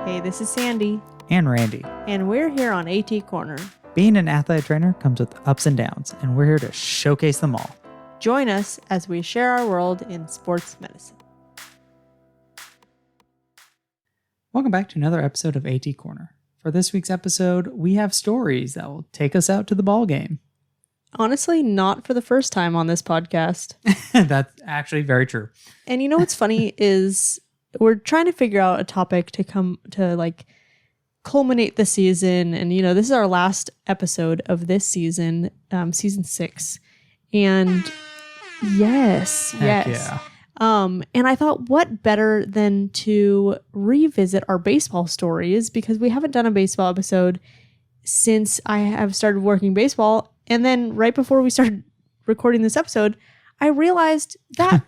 Hey, this is Sandy. And Randy. And we're here on AT Corner. Being an athletic trainer comes with ups and downs, and we're here to showcase them all. Join us as we share our world in sports medicine. Welcome back to another episode of AT Corner. For this week's episode, we have stories that will take us out to the ball game. Honestly, not for the first time on this podcast. That's actually very true. And you know what's funny is we're trying to figure out a topic to come to like culminate the season. And, you know, this is our last episode of this season, season 6. And yes. Yeah. And I thought, what better than to revisit our baseball stories, because we haven't done a baseball episode since I have started working baseball. And then right before we started recording this episode, I realized that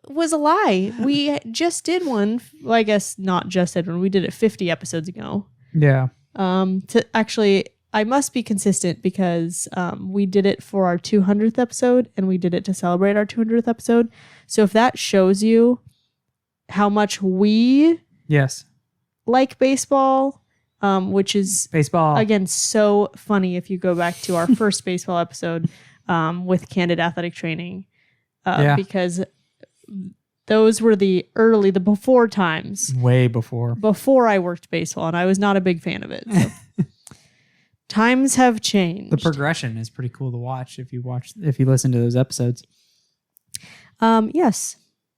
was a lie. We just did one. Well, I guess not just did one. We did it 50 episodes ago. Yeah. I must be consistent because we did it for our 200th episode and we did it to celebrate our 200th episode. So if that shows you how much we like baseball, which is again so funny if you go back to our first baseball episode with Candid Athletic Training, because those were the before times. Way before. Before I worked baseball, and I was not a big fan of it. So. Times have changed. The progression is pretty cool to watch if you listen to those episodes. Yes.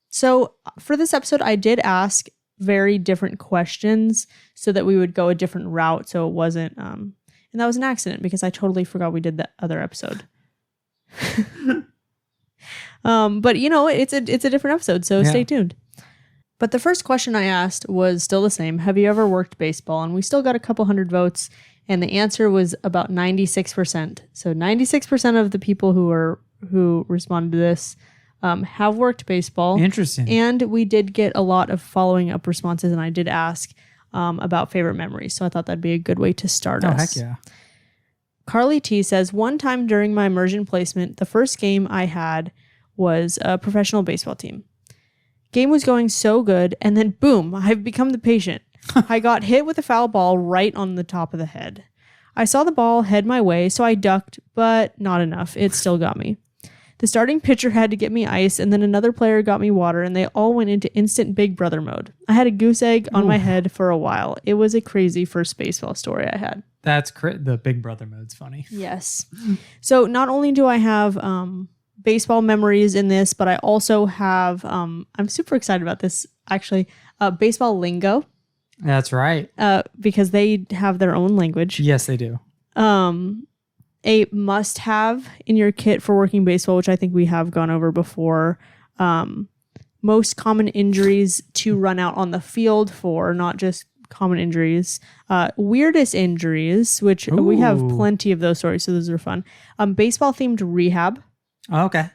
So for this episode, I did ask very different questions so that we would go a different route. So it wasn't, and that was an accident because I totally forgot we did that other episode. But you know, it's a different episode, so stay tuned. But the first question I asked was still the same. Have you ever worked baseball? And we still got a couple hundred votes. And the answer was about 96%. So 96% of the people who responded to this have worked baseball. Interesting. And we did get a lot of following up responses. And I did ask about favorite memories. So I thought that'd be a good way to start us. Oh, heck yeah. Carly T says, one time during my immersion placement, the first game I had was a professional baseball team. Game was going so good. And then boom, I've become the patient. I got hit with a foul ball right on the top of the head. I saw the ball head my way, so I ducked, but not enough. It still got me. The starting pitcher had to get me ice, and then another player got me water, and they all went into instant Big Brother mode. I had a goose egg on my head for a while. It was a crazy first baseball story I had. That's the Big Brother mode's funny. Yes. So not only do I have baseball memories in this, but I also have, I'm super excited about this, actually, baseball lingo. That's right. Because they have their own language. Yes, they do. A must-have in your kit for working baseball, which I think we have gone over before. Most common injuries to run out on the field for, not just common injuries. Weirdest injuries, which we have plenty of those stories, so those are fun. Baseball-themed rehab. Oh, okay.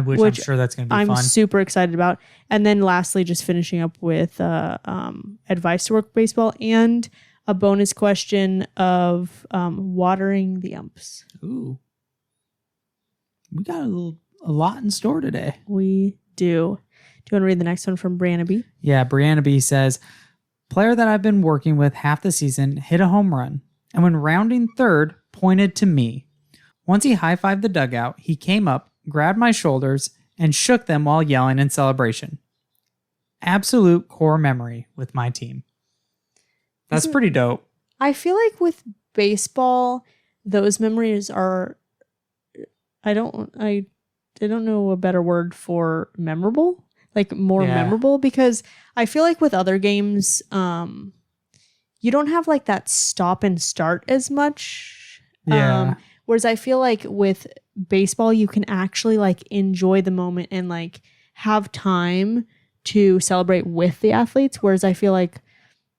Which I'm sure that's going to be fun. I'm super excited about. And then lastly, just finishing up with advice to work baseball and a bonus question of watering the umps. Ooh. We got a lot in store today. We do. Do you want to read the next one from Breanna B? Yeah, Breanna B says, player that I've been working with half the season hit a home run, and when rounding third, pointed to me. Once he high-fived the dugout, he came up, grabbed my shoulders, and shook them while yelling in celebration. Absolute core memory with my team. That's pretty dope. I feel like with baseball, those memories are, I don't know a better word for memorable, like more memorable, because I feel like with other games, you don't have like that stop and start as much. Yeah. Whereas I feel like with baseball, you can actually like enjoy the moment and like have time to celebrate with the athletes. Whereas I feel like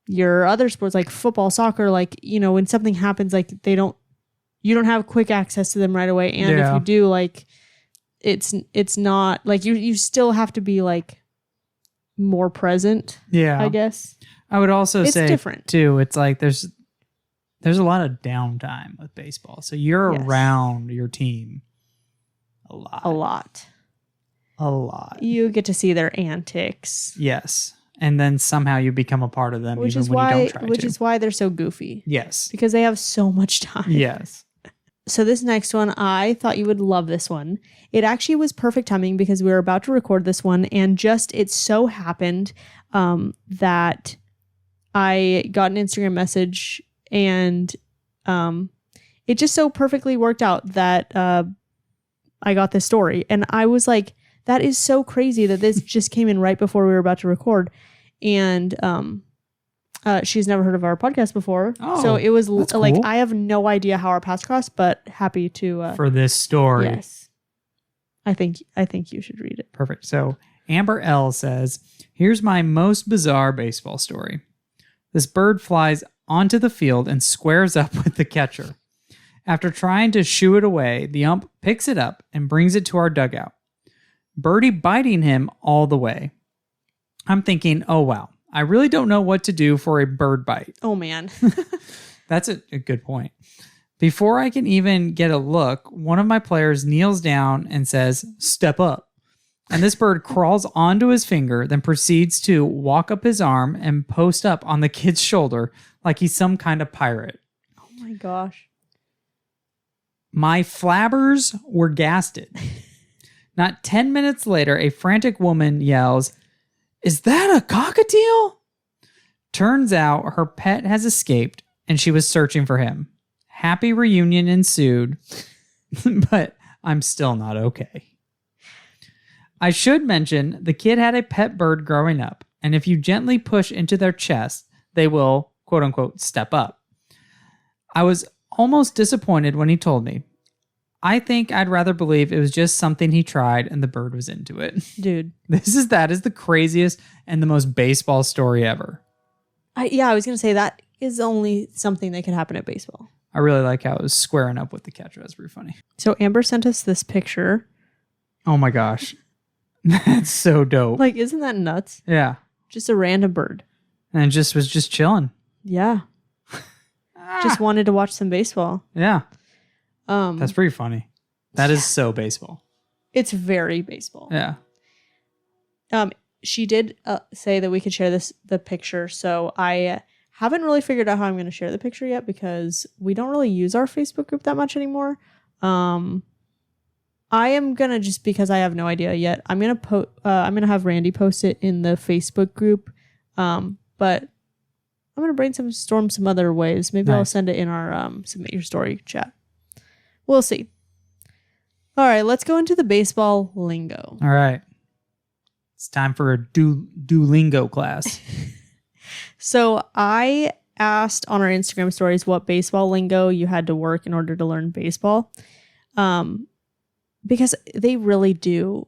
your other sports like football, soccer, like, you know, when something happens, like you don't have quick access to them right away. And if you do, like it's not like you still have to be like more present. Yeah. I guess. I would also say different too. It's like there's a lot of downtime with baseball. So you're around your team a lot. You get to see their antics. Yes. and then somehow you become a part of them even when you don't try to. Which is why they're so goofy. Yes. Because they have so much time. Yes. So this next one, I thought you would love this one. It actually was perfect timing because we were about to record this one, and just it so happened that I got an Instagram message, and it just so perfectly worked out that I got this story. And I was like, that is so crazy that this just came in right before we were about to record. And she's never heard of our podcast before. Oh, so it was like, cool. I have no idea how our paths crossed, but happy to... for this story. Yes. I think you should read it. Perfect. So Amber L says, here's my most bizarre baseball story. This bird flies onto the field and squares up with the catcher. After trying to shoo it away, the ump picks it up and brings it to our dugout. Birdie biting him all the way. I'm thinking, oh wow, I really don't know what to do for a bird bite. Oh man. That's a good point. Before I can even get a look, one of my players kneels down and says, step up. And this bird crawls onto his finger, then proceeds to walk up his arm and post up on the kid's shoulder like he's some kind of pirate. Oh my gosh. My flabbers were gasted. Not 10 minutes later, a frantic woman yells, is that a cockatiel? Turns out her pet has escaped and she was searching for him. Happy reunion ensued, but I'm still not okay. I should mention the kid had a pet bird growing up, and if you gently push into their chest, they will, quote unquote, step up. I was almost disappointed when he told me. I think I'd rather believe it was just something he tried and the bird was into it. Dude. That is the craziest and the most baseball story ever. I was going to say that is only something that can happen at baseball. I really like how it was squaring up with the catcher. That's pretty funny. So Amber sent us this picture. Oh my gosh. That's so dope. Like, isn't that nuts? Yeah. Just a random bird. And was just chilling. Yeah. Just wanted to watch some baseball. Yeah. That's pretty funny. That is so baseball. It's very baseball. Yeah. She did say that we could share the picture. So I haven't really figured out how I'm going to share the picture yet because we don't really use our Facebook group that much anymore. I am going to, just because I have no idea yet, I'm going to have Randy post it in the Facebook group. But I'm going to brainstorm some other ways. Maybe I'll send it in our Submit Your Story chat. We'll see. All right, let's go into the baseball lingo. All right. It's time for a Duolingo class. So I asked on our Instagram stories what baseball lingo you had to work in order to learn baseball. Because they really do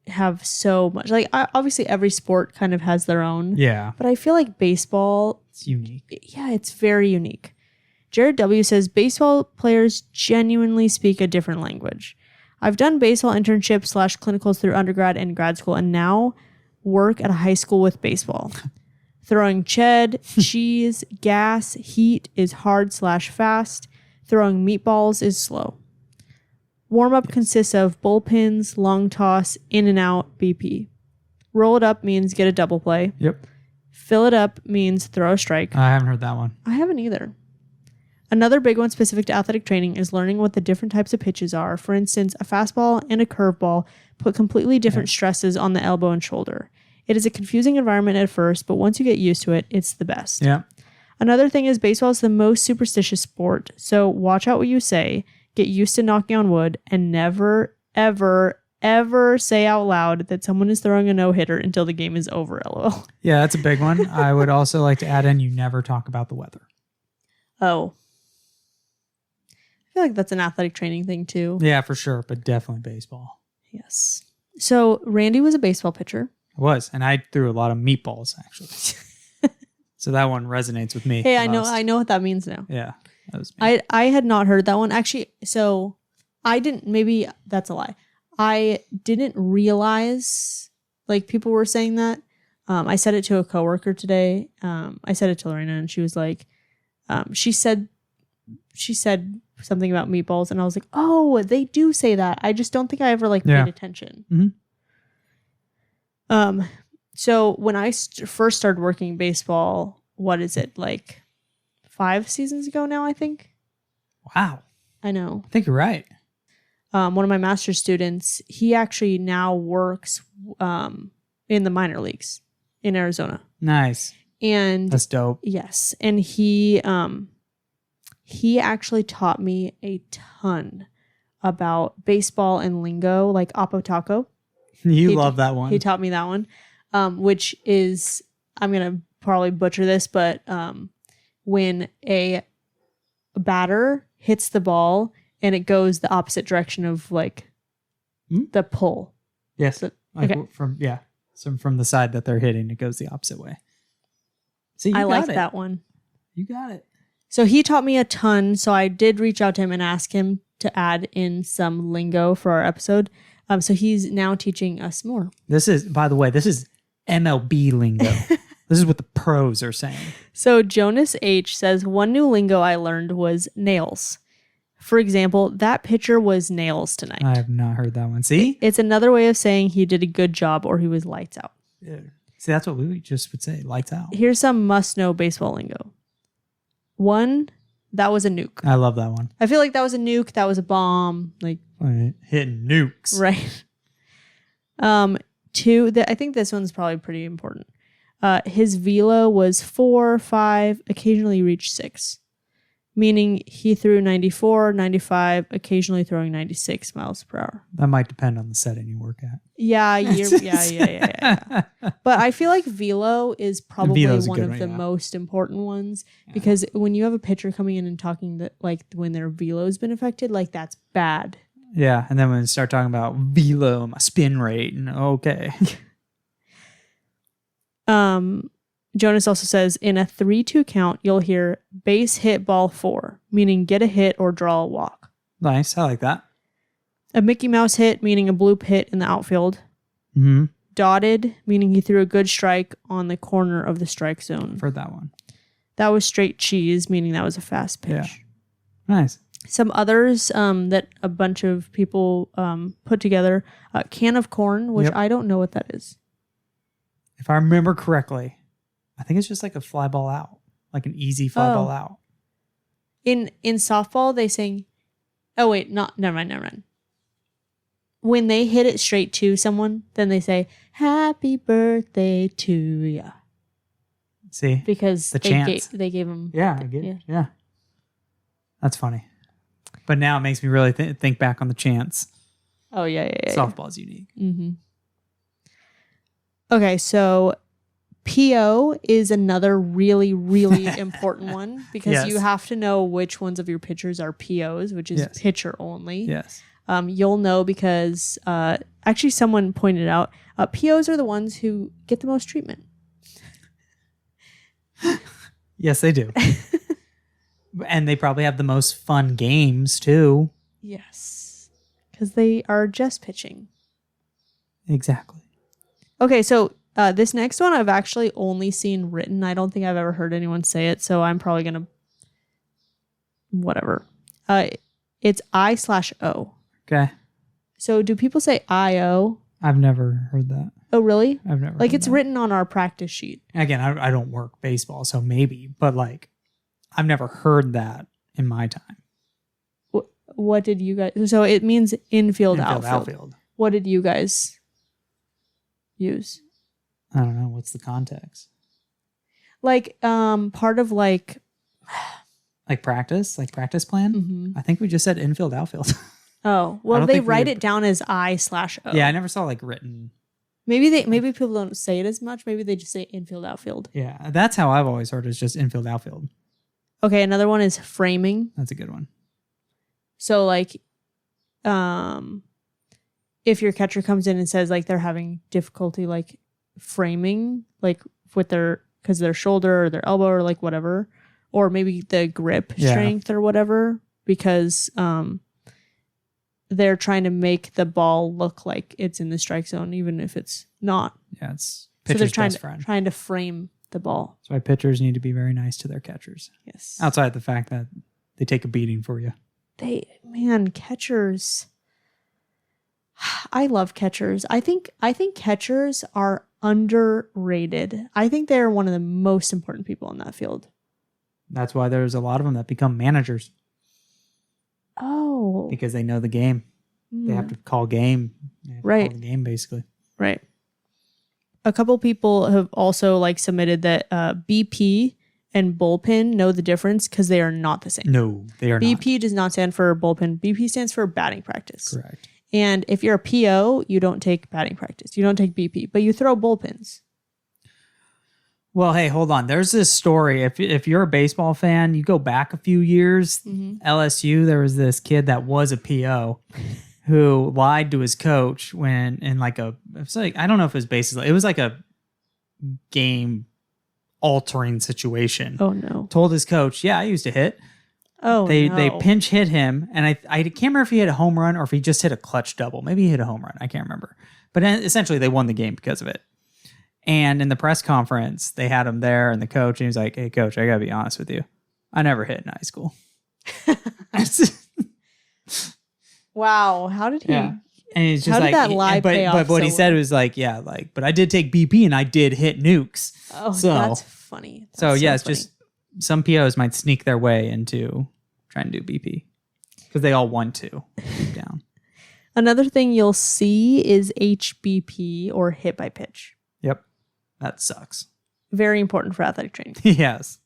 have so much. Like, obviously every sport kind of has their own. Yeah. But I feel like baseball... It's unique. Yeah, it's very unique. Jared W. says, baseball players genuinely speak a different language. I've done baseball internships / clinicals through undergrad and grad school and now work at a high school with baseball. Throwing ched, cheese, gas, heat is hard / fast. Throwing meatballs is slow. Warm-up consists of bullpens, long toss, in and out, BP. Roll it up means get a double play. Yep. Fill it up means throw a strike. I haven't heard that one. I haven't either. Another big one specific to athletic training is learning what the different types of pitches are. For instance, a fastball and a curveball put completely different stresses on the elbow and shoulder. It is a confusing environment at first, but once you get used to it, it's the best. Yeah. Another thing is baseball is the most superstitious sport, so watch out what you say, get used to knocking on wood, and never, ever, ever say out loud that someone is throwing a no-hitter until the game is over, lol. Yeah, that's a big one. I would also like to add in, you never talk about the weather. Oh. I feel like that's an athletic training thing too. Yeah, for sure, but definitely baseball. Yes. So Randy was a baseball pitcher. I was, and I threw a lot of meatballs, actually. So that one resonates with me. Hey, I know what that means now. Yeah, that was me. I had not heard that one. Actually, so I didn't, maybe that's a lie. I didn't realize, like, people were saying that. I said it to a coworker today. I said it to Lorena, and she was like, she said something about meatballs, and I was like, oh, they do say that. I just don't think I ever paid attention. Mm-hmm. So when I first started working baseball, what is it, like 5 seasons ago now, I think? Wow. I know. I think you're right. One of my master's students, he actually now works in the minor leagues in Arizona. Nice. And that's dope. Yes. And he actually taught me a ton about baseball and lingo, like Apo Taco. You love that one. He taught me that one, which is, I'm going to probably butcher this, but when a batter hits the ball and it goes the opposite direction of like the pull. Yes. So, like from the side that they're hitting, it goes the opposite way. See, I like that one. You got it. So he taught me a ton. So I did reach out to him and ask him to add in some lingo for our episode. So he's now teaching us more. This is, by the way, this is MLB lingo. This is what the pros are saying. So Jonas H says, one new lingo I learned was nails. For example, that pitcher was nails tonight. I have not heard that one. See? It's another way of saying he did a good job or he was lights out. Yeah. See, that's what we just would say, lights out. Here's some must-know baseball lingo. 1, that was a nuke. I love that one. I feel like that was a nuke. That was a bomb. Like hitting nukes. Right. 2, I think this one's probably pretty important. His velo was 4, 5, occasionally reached 6. Meaning he threw 94, 95, occasionally throwing 96 miles per hour. That might depend on the setting you work at. Yeah. But I feel like velo is probably one of the most important ones because when you have a pitcher coming in and talking that like when their velo's been affected, like that's bad. Yeah, and then when you start talking about velo, my spin rate, and okay. Jonas also says, in a 3-2 count, you'll hear base hit ball 4, meaning get a hit or draw a walk. Nice. I like that. A Mickey Mouse hit, meaning a bloop hit in the outfield. Mm-hmm. Dotted, meaning he threw a good strike on the corner of the strike zone. I've heard that one. That was straight cheese, meaning that was a fast pitch. Yeah. Nice. Some others that a bunch of people put together. Can of corn, which I don't know what that is. If I remember correctly, I think it's just like a fly ball out, like an easy fly ball out. In softball, they sing. Oh wait, never mind. When they hit it straight to someone, then they say "Happy birthday to ya." See, because the chants they gave them. Yeah, I get it. Yeah, that's funny. But now it makes me really think back on the chants. Oh yeah. Softball's unique. Mm-hmm. Okay, so PO is another really, really important one because you have to know which ones of your pitchers are POs, which is pitcher only. Yes. You'll know because actually someone pointed out POs are the ones who get the most treatment. Yes, they do. And they probably have the most fun games too. Yes. Because they are just pitching. Exactly. Okay, so this next one I've actually only seen written. I don't think I've ever heard anyone say it, so I'm probably going to... Whatever. It's I/O. Okay. So do people say I-O? I've never heard that. Oh, really? I've never Like heard it's that. written on our practice sheet. Again, I don't work baseball, so maybe. But like, I've never heard that in my time. What did you guys... So it means infield outfield. What did you guys use? I don't know. What's the context? Like, part of like... Like practice plan? Mm-hmm. I think we just said infield outfield. Oh, well, they write it down as I/O. Yeah, I never saw like written. Maybe people don't say it as much. Maybe they just say infield outfield. Yeah, that's how I've always heard it, is just infield outfield. Okay, another one is framing. That's a good one. So like, if your catcher comes in and says like they're having difficulty like framing, like with because their shoulder or their elbow or like whatever, or maybe the grip strength or whatever, because they're trying to make the ball look like it's in the strike zone, even if it's not. Yeah, it's pitcher's best friend. Trying to frame the ball. That's why pitchers need to be very nice to their catchers. Yes. Outside the fact that they take a beating for you. Catchers. I love catchers. I think catchers are underrated. I think they're one of the most important people in that field. That's why there's a lot of them that become managers. Oh. Because they know the game. They have to call game. Right. Call the game, basically. Right. A couple people have also like submitted that BP and bullpen know the difference because they are not the same. No, they are not. BP does not stand for bullpen. BP stands for batting practice. Correct. And if you're a PO, you don't take batting practice. You don't take BP, but you throw bullpens. Well, hey, hold on. There's this story. If you're a baseball fan, you go back a few years. LSU, there was this kid that was a PO who lied to his coach when in like it's like, I don't know if it was basically, it was like a game altering situation. Oh no. Told his coach, yeah, I used to hit. Oh, They pinch hit him, and I can't remember if he hit a home run or if he just hit a clutch double. Maybe he hit a home run. I can't remember. But essentially, they won the game because of it. And in the press conference, they had him there, and the coach, and he was like, "Hey, coach, I gotta be honest with you. I never hit in high school." Wow, how did he? Yeah. And he's just how like, did that lie pay off but what so he said was like, yeah, like, but I did take BP and I did hit nukes. Oh, so, that's funny. That's it's funny. just some POs might sneak their way into trying to do BP because they all want to deep down. Another thing you'll see is HBP or hit by pitch. Yep, that sucks. Very important for athletic training. Yes.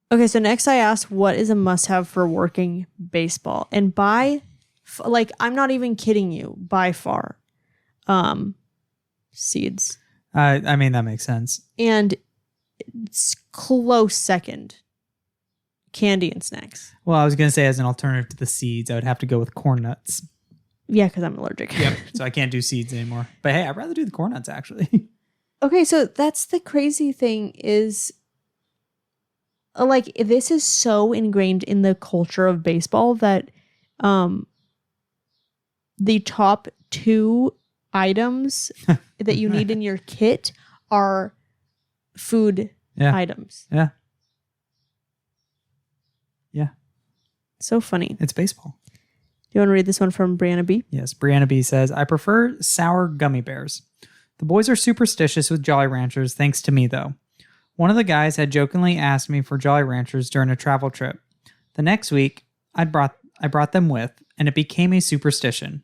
Okay, so next I asked, what is a must-have for working baseball? And I'm not even kidding you, by far, seeds. I mean, that makes sense. And it's close second, candy and snacks. Well, I was going to say as an alternative to the seeds, I would have to go with corn nuts. Yeah, because I'm allergic. Yep, so I can't do seeds anymore. But hey, I'd rather do the corn nuts, actually. Okay, so that's the crazy thing is, like, this is so ingrained in the culture of baseball that the top 2 items that you need in your kit are food items. Yeah. Yeah. So funny. It's baseball. Do you want to read this one from Breanna B? Yes. Breanna B says, I prefer sour gummy bears. The boys are superstitious with Jolly Ranchers, thanks to me, though. One of the guys had jokingly asked me for Jolly Ranchers during a travel trip. The next week, I brought them with, and it became a superstition.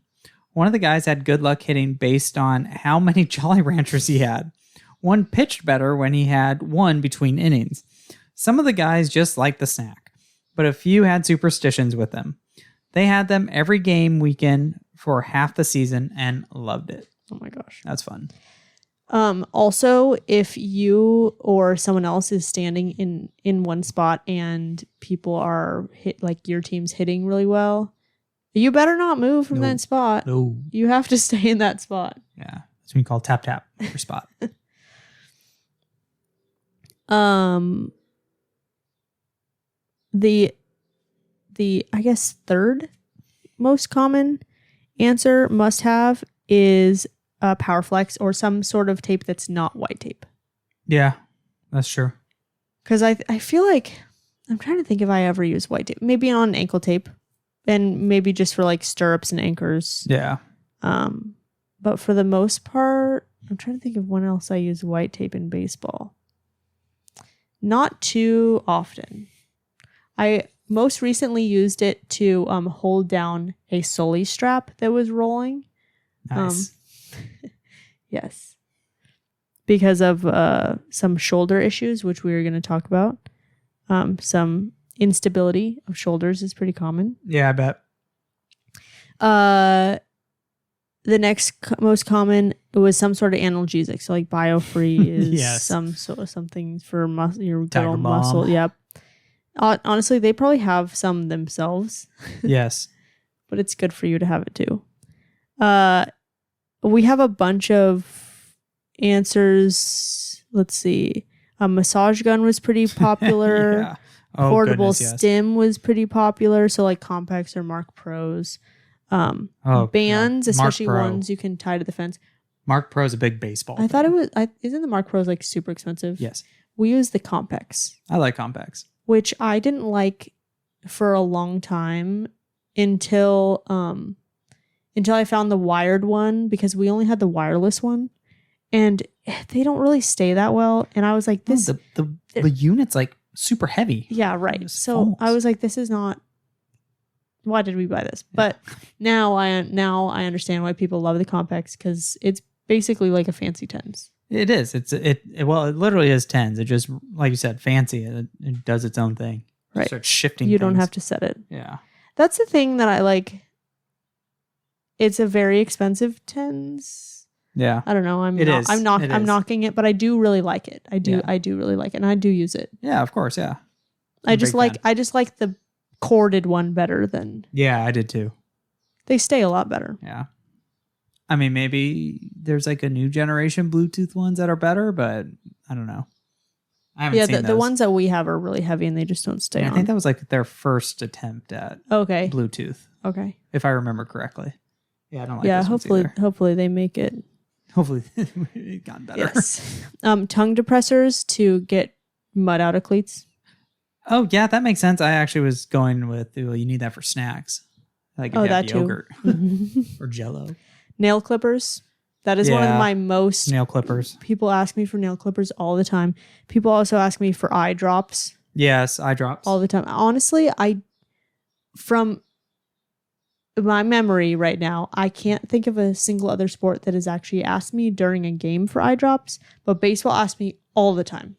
One of the guys had good luck hitting based on how many Jolly Ranchers he had. One pitched better when he had one between innings. Some of the guys just liked the snack, but a few had superstitions with them. They had them every game weekend for half the season and loved it. Oh my gosh. That's fun. Also, if you or someone else is standing in one spot and people are like your team's hitting really well, you better not move from that spot. No. You have to stay in that spot. Yeah. That's what we call tap your spot. The I guess third most common answer must have is Power Flex or some sort of tape that's not white tape. Yeah, that's true. Because I feel like I'm trying to think if I ever use white tape. Maybe on ankle tape, and maybe just for like stirrups and anchors. Yeah. But for the most part, I'm trying to think of when else I use white tape in baseball. Not too often. I most recently used it to hold down a Sully strap that was rolling. Nice. Yes. Because of some shoulder issues, which we were going to talk about. Some instability of shoulders is pretty common. Yeah, I bet. The next most common was some sort of analgesic. So like BioFree is Yes. something for your good Tiger old Balm. muscle. Yep. Honestly, they probably have some themselves. Yes. But it's good for you to have it too. We have a bunch of answers. Let's see. A massage gun was pretty popular. Yeah. Oh, Portable goodness, yes. stim was pretty popular. So like Compacts or Mark Pros. Bands, God. especially Mark Pro. ones you can tie to the fence. Mark Pro is a big baseball. I thought it was. Isn't the Mark Pros like super expensive? Yes. We use the Compacts, I like compacts. which I didn't like for a long time until until I found the wired one because we only had the wireless one. And they don't really stay that well. And I was like, this... The unit's like super heavy. Yeah, right. So I was like, this is not... Why did we buy this? Yeah. But now I understand why people love the compacts because it's basically like a fancy tens. It is. It literally is tens. It just, like you said, fancy. It does its own thing. Right. It starts shifting. You don't have to set it. Yeah. That's the thing that I like. It's a very expensive tens. Yeah. I don't know. I'm knocking it, but I do really like it. I do really like it, and I do use it. Yeah, of course. Yeah. I just like the corded one better than. Yeah, I did too. They stay a lot better. Yeah. I mean, maybe there's like a new generation Bluetooth ones that are better, but I don't know. I haven't seen those. The ones that we have are really heavy and they just don't stay on. I think that was like their first attempt at Bluetooth. Okay. If I remember correctly. Yeah, I don't like those ones either. Hopefully they make it. Hopefully it got better. Yes. Tongue depressors to get mud out of cleats. Oh, yeah, that makes sense. I actually was going with, you need that for snacks. Like if you have yogurt or Jell-O. Nail clippers. That is one of my most... Nail clippers. People ask me for nail clippers all the time. People also ask me for eye drops. Yes, eye drops. All the time. Honestly, from my memory right now, I can't think of a single other sport that has actually asked me during a game for eye drops, but baseball asks me all the time.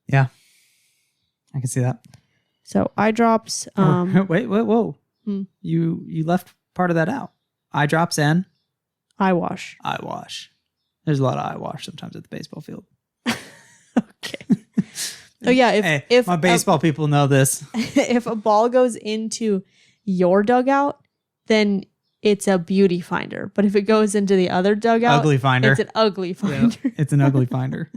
Yeah. I can see that. So eye drops. Wait, whoa. You left part of that out. Eye drops and eye wash. Eye wash. There's a lot of eye wash sometimes at the baseball field. Okay. Oh yeah. If my baseball people know this. If a ball goes into your dugout, then it's a beauty finder. But if it goes into the other dugout, ugly finder. It's an ugly finder. Yep, it's an ugly finder.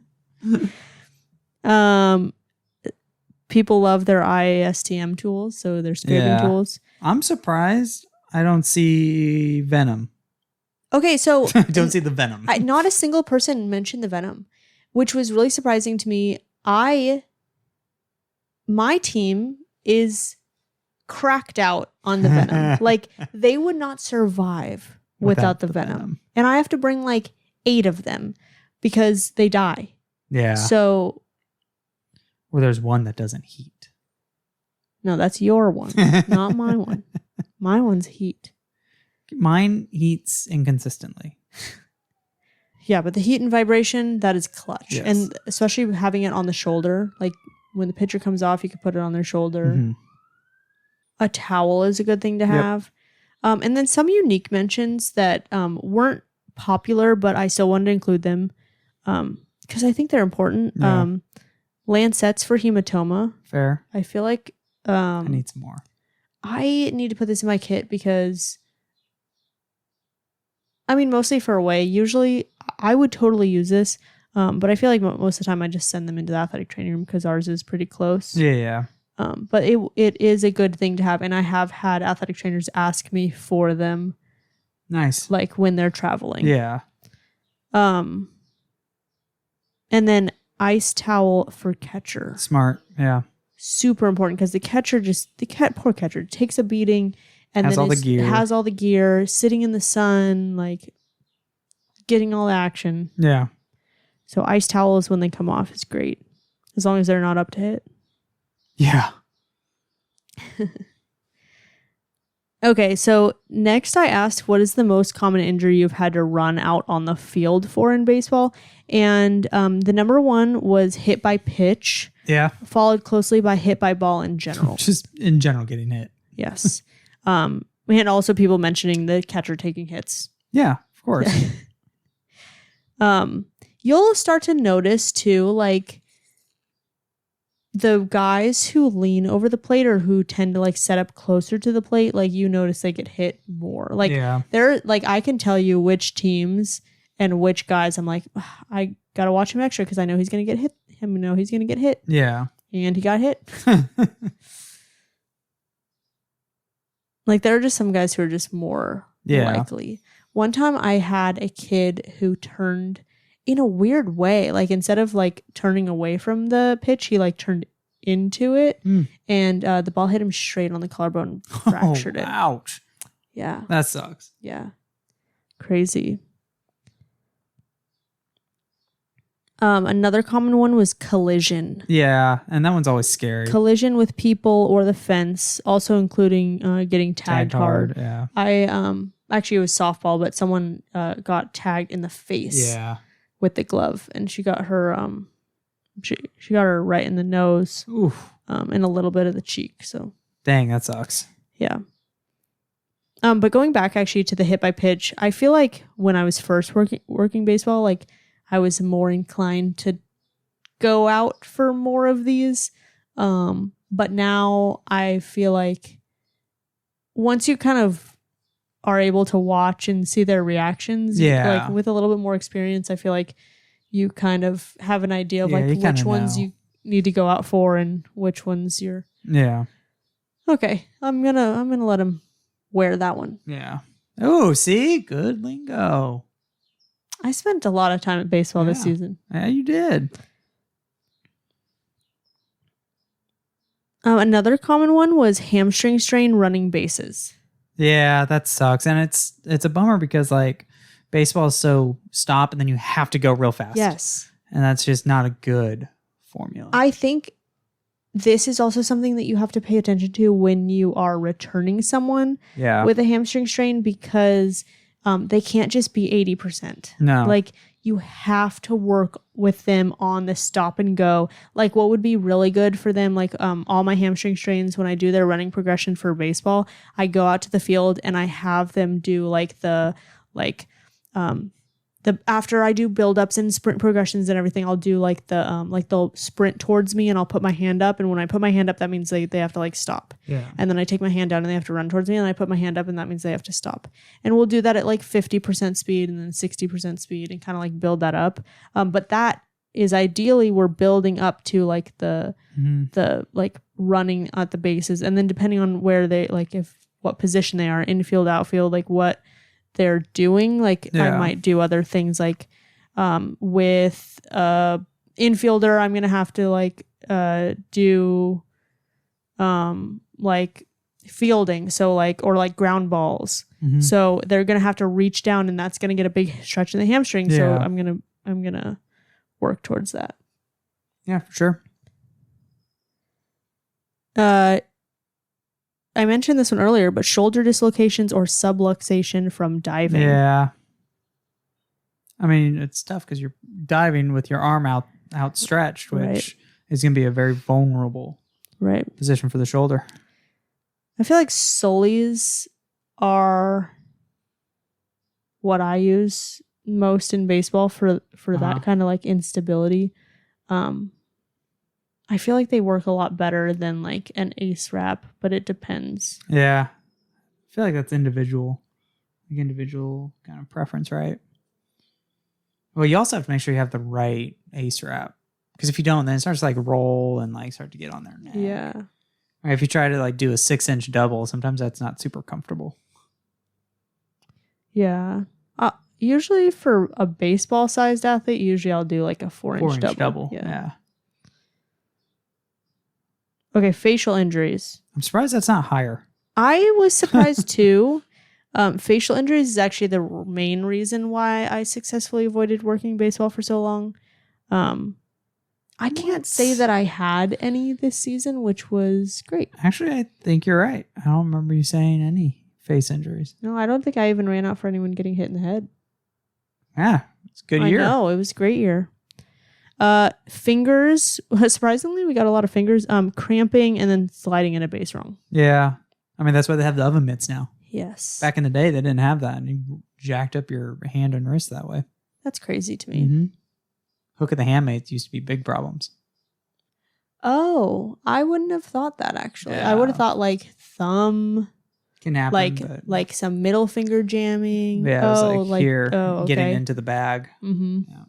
People love their ISTM tools, so their scraping tools. I'm surprised I don't see Venom. Okay, so I don't see the Venom. Not a single person mentioned the Venom, which was really surprising to me. My team is cracked out on the Venom. Like they would not survive without the Venom. And I have to bring like 8 of them because they die. Yeah. So or there's one that doesn't heat. No, that's your one, not my one. My one's heat. Mine heats inconsistently. Yeah, but the heat and vibration, that is clutch. Yes. And especially having it on the shoulder, like when the pitcher comes off, you can put it on their shoulder. Mm-hmm. A towel is a good thing to have. Yep. And then some unique mentions that weren't popular, but I still wanted to include them because I think they're important. Yeah. Lancets for hematoma. Fair. I feel like I need some more. I need to put this in my kit because mostly for away. Usually I would totally use this, but I feel like most of the time I just send them into the athletic training room because ours is pretty close. Yeah. But it is a good thing to have, and I have had athletic trainers ask me for them. Nice. Like when they're traveling. Yeah. And then ice towel for catcher. Smart. Yeah. Super important because poor catcher takes a beating and has then has all the gear, sitting in the sun, like getting all the action. Yeah. So ice towels when they come off is great. As long as they're not up to hit. Yeah. Okay, so next I asked, what is the most common injury you've had to run out on the field for in baseball? And the number one was hit by pitch. Yeah. Followed closely by hit by ball in general. Just in general getting hit. Yes. We had also people mentioning the catcher taking hits. Yeah, of course. You'll start to notice too, like the guys who lean over the plate or who tend to like set up closer to the plate, like you notice they get hit more. Like they're like, I can tell you which teams and which guys I'm like, I gotta watch him extra because I know he's gonna get hit. He's gonna get hit. Yeah. And he got hit. Like there are just some guys who are just more likely. One time I had a kid who turned in a weird way. Like instead of like turning away from the pitch, he like turned into it. And the ball hit him straight on the collarbone and fractured it. Ouch. Yeah. That sucks. Yeah. Crazy. Another common one was collision. Yeah, and that one's always scary. Collision with people or the fence, also including getting tagged hard. Yeah. I actually it was softball, but someone got tagged in the face. Yeah. With the glove, and she got her she got her right in the nose. Oof. And a little bit of the cheek. So dang, that sucks. Yeah. But going back actually to the hit by pitch, I feel like when I was first working baseball, like I was more inclined to go out for more of these. But now I feel like once you kind of are able to watch and see their reactions, like with a little bit more experience, I feel like you kind of have an idea of like which ones you need to go out for and which ones you're. Yeah. Okay. I'm gonna let him wear that one. Yeah. Oh, see? Good lingo. I spent a lot of time at baseball this season. Yeah, you did. Another common one was hamstring strain running bases. Yeah, that sucks. And it's a bummer because like baseball is so stop and then you have to go real fast. Yes. And that's just not a good formula. I think this is also something that you have to pay attention to when you are returning someone with a hamstring strain because they can't just be 80%. No. Like you have to work with them on the stop and go. Like what would be really good for them, like all my hamstring strains, when I do their running progression for baseball, I go out to the field and I have them do like the after I do build-ups and sprint progressions and everything, I'll do like they'll sprint towards me and I'll put my hand up. And when I put my hand up, that means they have to like stop. Yeah. And then I take my hand down and they have to run towards me and I put my hand up and that means they have to stop. And we'll do that at like 50% speed and then 60% speed and kind of like build that up. But that is ideally we're building up to like the like running at the bases. And then depending on where they like what position they are, infield, outfield, like what they're doing, like I might do other things like with infielder I'm gonna have to like do like fielding, so like or like ground balls, so they're gonna have to reach down and that's gonna get a big stretch in the hamstring. So I'm gonna work towards that. Yeah, for sure. I mentioned this one earlier, but shoulder dislocations or subluxation from diving. Yeah. I mean, it's tough because you're diving with your arm outstretched, which is going to be a very vulnerable position for the shoulder. I feel like soles are what I use most in baseball for that kind of like instability. I feel like they work a lot better than like an ace wrap, but it depends. Yeah. I feel like that's individual kind of preference, right? Well, you also have to make sure you have the right ace wrap. Because if you don't, then it starts to like roll and like start to get on their neck. Yeah. Or if you try to like do a 6-inch double, sometimes that's not super comfortable. Yeah. Usually for a baseball sized athlete, usually I'll do like a 4-inch double. Yeah. Okay, facial injuries. I'm surprised that's not higher. I was surprised too. Facial injuries is actually the main reason why I successfully avoided working baseball for so long. I can't say that I had any this season, which was great. Actually, I think you're right. I don't remember you saying any face injuries. No, I don't think I even ran out for anyone getting hit in the head. Yeah, it's a good year. I know, it was a great year. Fingers, surprisingly, we got a lot of fingers, cramping and then sliding in a base wrong. Yeah. I mean, that's why they have the oven mitts now. Yes. Back in the day, they didn't have that. And you jacked up your hand and wrist that way. That's crazy to me. Hook of the handmates used to be big problems. Oh, I wouldn't have thought that actually. I would have thought like thumb. Can happen. Like some middle finger jamming. Yeah, it was like here, getting into the bag. Mm-hmm. Yeah.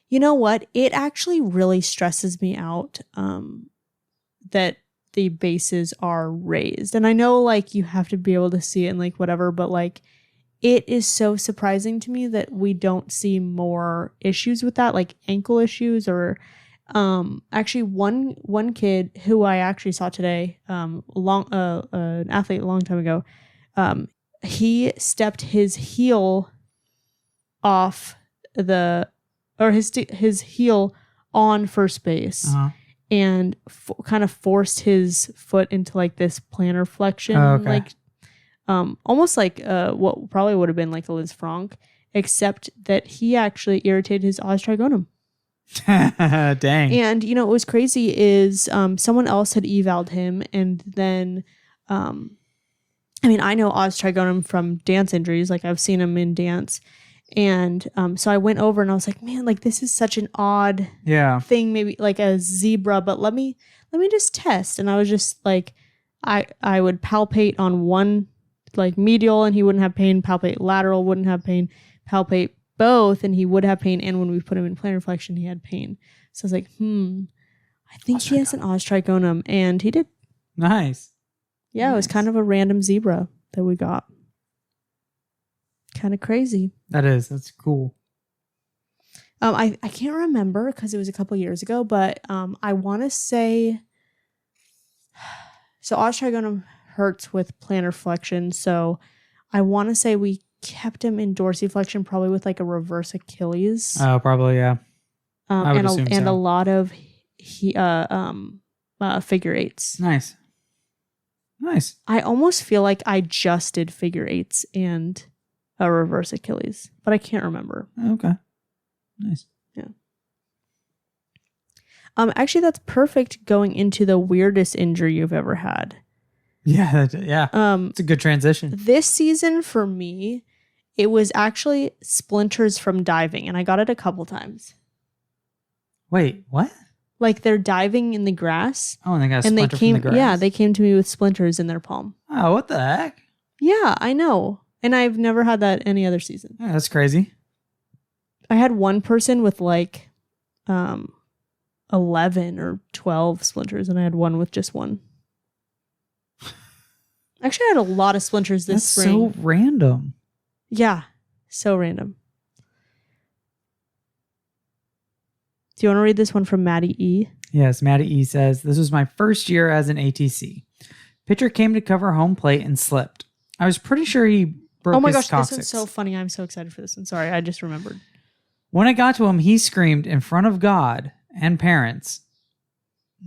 You know what? It actually really stresses me out that the bases are raised. And I know like you have to be able to see it and like whatever, but like it is so surprising to me that we don't see more issues with that, like ankle issues or actually one kid who I actually saw today, an athlete a long time ago, he stepped his heel off his heel on first base. Uh-huh. And kind of forced his foot into like this plantar flexion, like almost like what probably would have been like a Liz Franck, except that he actually irritated his os trigonum. Dang. And what was crazy is someone else had eval'd him, and then I know os trigonum from dance injuries, like I've seen him in dance. And so I went over and I was like, man, like this is such an odd thing, maybe like a zebra, but let me just test. And I was just like, I would palpate on one like medial and he wouldn't have pain, palpate lateral, wouldn't have pain, palpate both and he would have pain. And when we put him in plantar flexion, he had pain. So I was like, I think he has an os trigonum, and he did. Nice. Yeah, It was kind of a random zebra that we got. Kind of crazy. That's cool. I can't remember because it was a couple years ago, but I want to say, so os trigonum hurts with plantar flexion, so I want to say we kept him in dorsiflexion, probably with like a reverse Achilles. Oh, probably, yeah. I would assume and so. a lot of figure eights. Nice. I almost feel like I just did figure eights and a reverse Achilles, but I can't remember. Okay. Nice. Yeah. Actually, that's perfect going into the weirdest injury you've ever had. Yeah. It's a good transition. This season for me, it was actually splinters from diving, and I got it a couple times. Wait, what? Like they're diving in the grass. Oh, and they got a splinter from the grass. Yeah, they came to me with splinters in their palm. Oh, what the heck? Yeah, I know. And I've never had that any other season. Yeah, that's crazy. I had one person with like 11 or 12 splinters, and I had one with just one. Actually, I had a lot of splinters this spring. That's so random. Yeah, so random. Do you want to read this one from Maddie E? Yes, Maddie E says, this was my first year as an ATC. Pitcher came to cover home plate and slipped. I was pretty sure he broke his coccyx. This one's so funny. I'm so excited for this one. Sorry, I just remembered. When I got to him, he screamed in front of God and parents,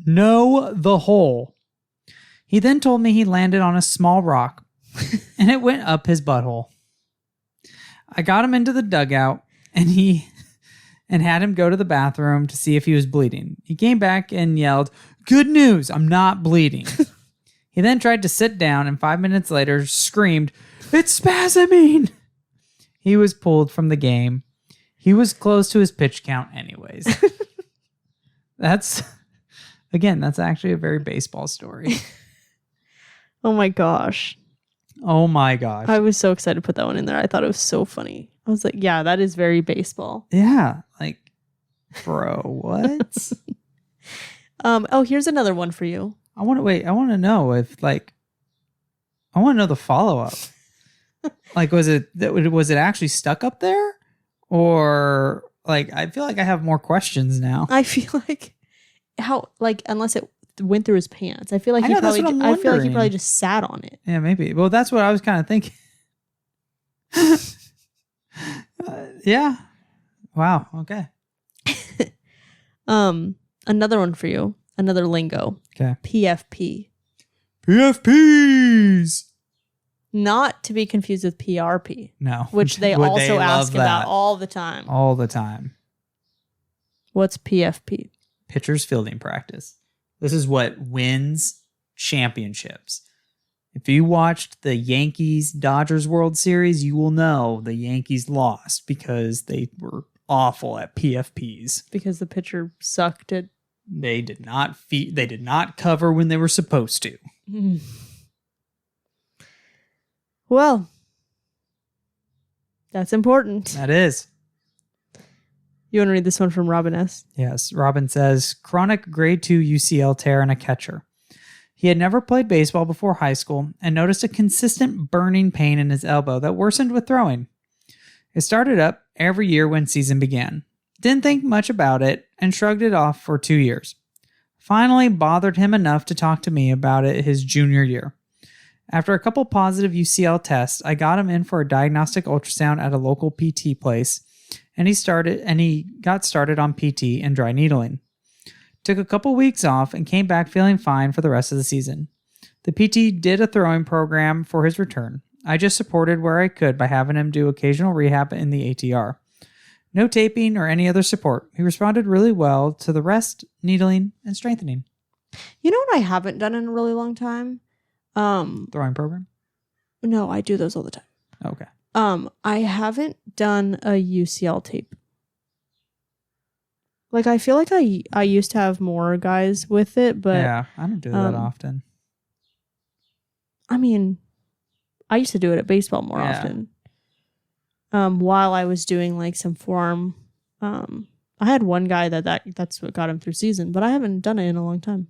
"Know the hole." He then told me he landed on a small rock and it went up his butthole. I got him into the dugout and had him go to the bathroom to see if he was bleeding. He came back and yelled, "Good news, I'm not bleeding." He then tried to sit down and 5 minutes later screamed, "It's spasming." He was pulled from the game. He was close to his pitch count anyways. That's actually a very baseball story. Oh my gosh. Oh my gosh. I was so excited to put that one in there. I thought it was so funny. I was like, yeah, that is very baseball. Yeah. Like, bro, what? Here's another one for you. I want to know the follow-up. Like, was it actually stuck up there? Or like, I feel like I have more questions now. I feel like unless it went through his pants, I feel like he probably just sat on it. Yeah, maybe. Well, that's what I was kind of thinking. Yeah. Wow. Okay. Another one for you. Another lingo. Okay. PFP. PFPs. Not to be confused with PRP. No. Which they also ask about all the time. All the time. What's PFP? Pitcher's fielding practice. This is what wins championships. If you watched the Yankees-Dodgers World Series, you will know the Yankees lost because they were awful at PFPs. Because the pitcher sucked at... They did not cover when they were supposed to. Well, that's important. That is. You want to read this one from Robin S? Yes. Robin says, chronic grade 2 UCL tear in a catcher. He had never played baseball before high school and noticed a consistent burning pain in his elbow that worsened with throwing. It started up every year when season began. Didn't think much about it and shrugged it off for 2 years. Finally bothered him enough to talk to me about it his junior year. After a couple positive UCL tests, I got him in for a diagnostic ultrasound at a local PT place, and he got started on PT and dry needling. Took a couple weeks off and came back feeling fine for the rest of the season. The PT did a throwing program for his return. I just supported where I could by having him do occasional rehab in the ATR. No taping or any other support. He responded really well to the rest, needling, and strengthening. You know what I haven't done in a really long time? Throwing program? No, I do those all the time. Okay. I haven't done a UCL tape. Like, I feel like I used to have more guys with it, but... Yeah, I don't do that often. I mean, I used to do it at baseball more often. While I was doing, like, some forearm... I had one guy that's what got him through season, but I haven't done it in a long time.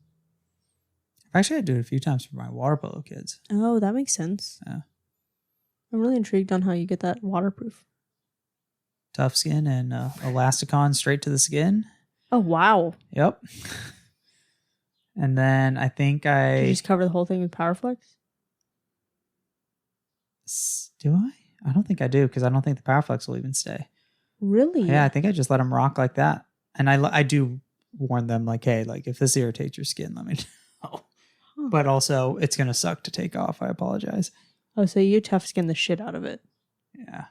Actually, I do it a few times for my water polo kids. Oh, that makes sense. Yeah. I'm really intrigued on how you get that waterproof. Tough skin and Elasticon straight to the skin. Oh, wow. Yep. And then I think Did you just cover the whole thing with Powerflex? Do I? I don't think I do, because I don't think the Powerflex will even stay. Really? Yeah, I think I just let them rock like that. And I do warn them, like, hey, like, if this irritates your skin, let me know. Huh. But also, it's going to suck to take off. I apologize. Oh, so you tough skin the shit out of it. Yeah.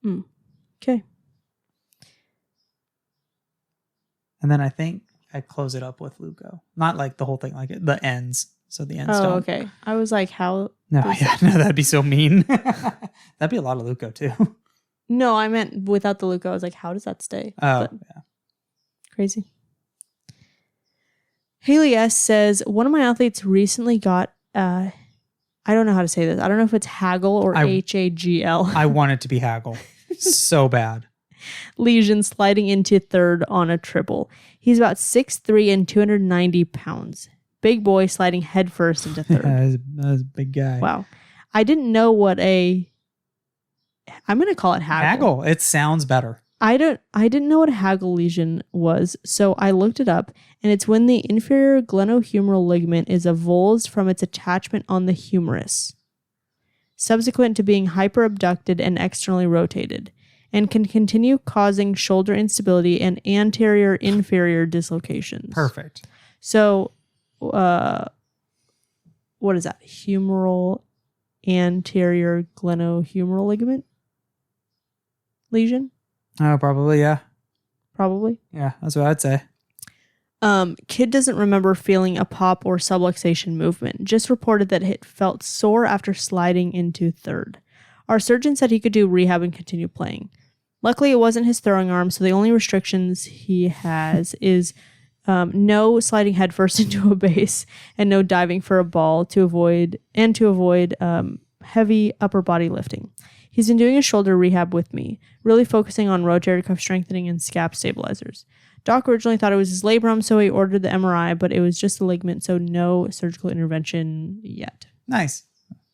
Okay. And then I think I close it up with Luco. Not like the whole thing, like the ends. So the ends don't. Oh, okay. I was like, how? No, that'd be so mean. That'd be a lot of Luco too. No, I meant without the Luco. I was like, how does that stay? Oh, yeah. Crazy. Emilee S says, one of my athletes recently got, I don't know how to say this. I don't know if it's Haggle or Hagl. I want it to be Haggle. So bad. Lesion sliding into third on a triple. He's about 6'3" and 290 pounds. Big boy sliding headfirst into third. Yeah, that's a big guy. Wow. I didn't know what I'm going to call it Haggle. Haggle. It sounds better. I didn't know what a Haggle lesion was, so I looked it up, and it's when the inferior glenohumeral ligament is avulsed from its attachment on the humerus, subsequent to being hyperabducted and externally rotated, and can continue causing shoulder instability and anterior-inferior dislocations. Perfect. So, what is that? Humeral anterior glenohumeral ligament lesion? Oh, probably, yeah. Probably. Yeah, that's what I'd say. Kid doesn't remember feeling a pop or subluxation movement, just reported that it felt sore after sliding into third. Our surgeon said he could do rehab and continue playing. Luckily, it wasn't his throwing arm, so the only restrictions he has is no sliding headfirst into a base and no diving for a ball to avoid heavy upper body lifting. He's been doing a shoulder rehab with me, really focusing on rotator cuff strengthening and scap stabilizers. Doc originally thought it was his labrum, so he ordered the MRI, but it was just the ligament, so no surgical intervention yet. Nice.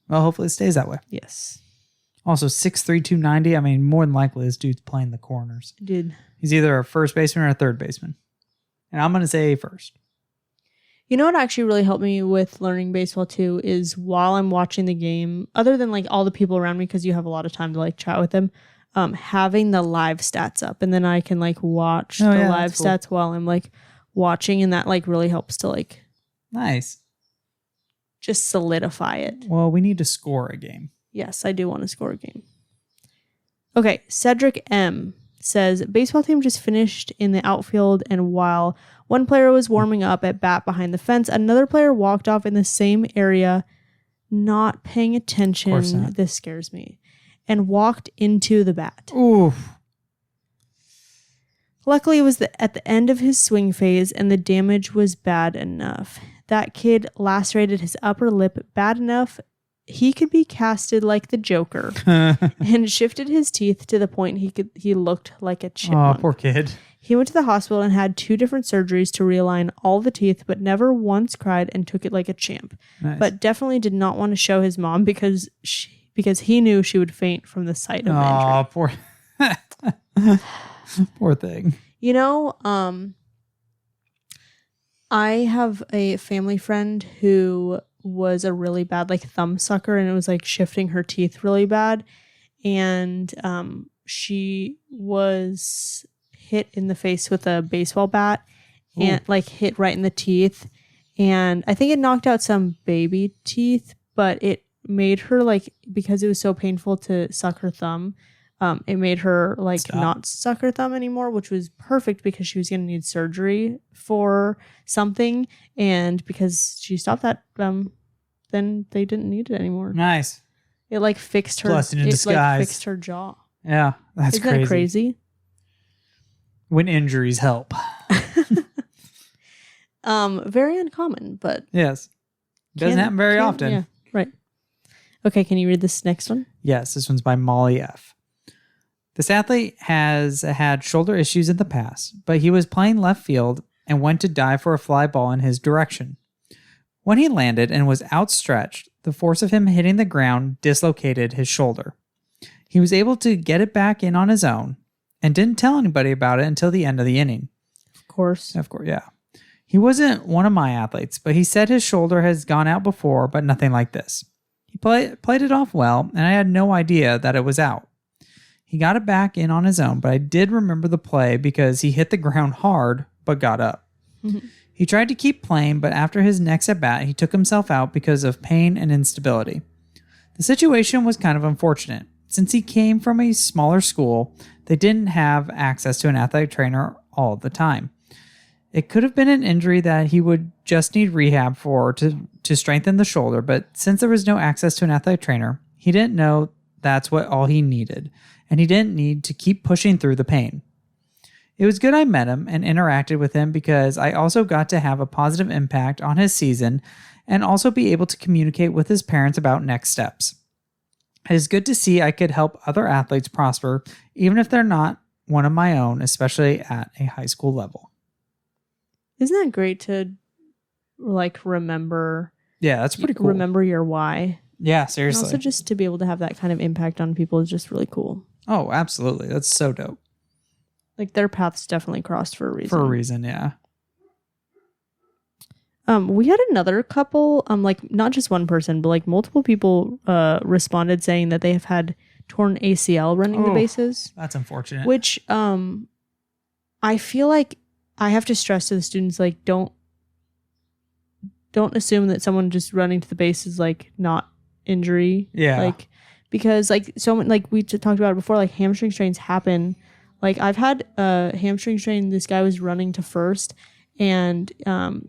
Well, hopefully it stays that way. Yes. Also, 6'3", 290. I mean, more than likely this dude's playing the corners. Dude. He's either a first baseman or a third baseman. And I'm going to say first. You know what actually really helped me with learning baseball too is while I'm watching the game, other than like all the people around me, because you have a lot of time to like chat with them, having the live stats up, and then I can like watch the live stats while I'm like watching, and that like really helps to like just solidify it. Well, we need to score a game. Yes, I do want to score a game. Okay, Cedric M says, baseball team just finished in the outfield, and while one player was warming up at bat behind the fence, another player walked off in the same area, not paying attention. Of course not. This scares me. And walked into the bat. Ooh. Luckily, it was at the end of his swing phase, and the damage was bad enough. That kid lacerated his upper lip bad enough he could be casted like the Joker and shifted his teeth to the point he looked like a chipmunk. Oh, poor kid. He went to the hospital and had 2 different surgeries to realign all the teeth, but never once cried and took it like a champ. Nice. But definitely did not want to show his mom because he knew she would faint from the sight of the injury. Oh, poor thing. You know, I have a family friend who was a really bad like thumb sucker, and it was like shifting her teeth really bad. And she was hit in the face with a baseball bat and like hit right in the teeth. And I think it knocked out some baby teeth, but it made her like, because it was so painful to suck her thumb, it made her like not suck her thumb anymore, which was perfect because she was going to need surgery for something. And because she stopped that, then they didn't need it anymore. Nice. It like fixed her. Blessing in disguise. Like fixed her jaw. Yeah, that's Isn't that crazy? When injuries help. Very uncommon, but yes, doesn't happen very often. Yeah, right. Okay, can you read this next one? Yes, this one's by Maddie F. This athlete has had shoulder issues in the past, but he was playing left field and went to dive for a fly ball in his direction. When he landed and was outstretched, the force of him hitting the ground dislocated his shoulder. He was able to get it back in on his own and didn't tell anybody about it until the end of the inning. Of course, yeah. He wasn't one of my athletes, but he said his shoulder has gone out before, but nothing like this. He played it off well, and I had no idea that it was out. He got it back in on his own, but I did remember the play because he hit the ground hard, but got up. Mm-hmm. He tried to keep playing, but after his next at-bat, he took himself out because of pain and instability. The situation was kind of unfortunate. Since he came from a smaller school, they didn't have access to an athletic trainer all the time. It could have been an injury that he would just need rehab for to strengthen the shoulder, but since there was no access to an athletic trainer, he didn't know that's all he needed, and he didn't need to keep pushing through the pain. It was good I met him and interacted with him because I also got to have a positive impact on his season and also be able to communicate with his parents about next steps. It is good to see I could help other athletes prosper, even if they're not one of my own, especially at a high school level. Isn't that great to like remember? Yeah, that's pretty cool. Remember your why. Yeah, seriously. And also just to be able to have that kind of impact on people is just really cool. Oh, absolutely. That's so dope. Like their paths definitely crossed for a reason. For a reason, yeah. We had another couple, like not just one person, but like multiple people responded saying that they have had torn ACL running the bases. That's unfortunate. Which I feel like I have to stress to the students, like don't assume that someone just running to the base is like not injury. Yeah. Like because like like we talked about it before, like hamstring strains happen. Like I've had a hamstring strain. This guy was running to first, and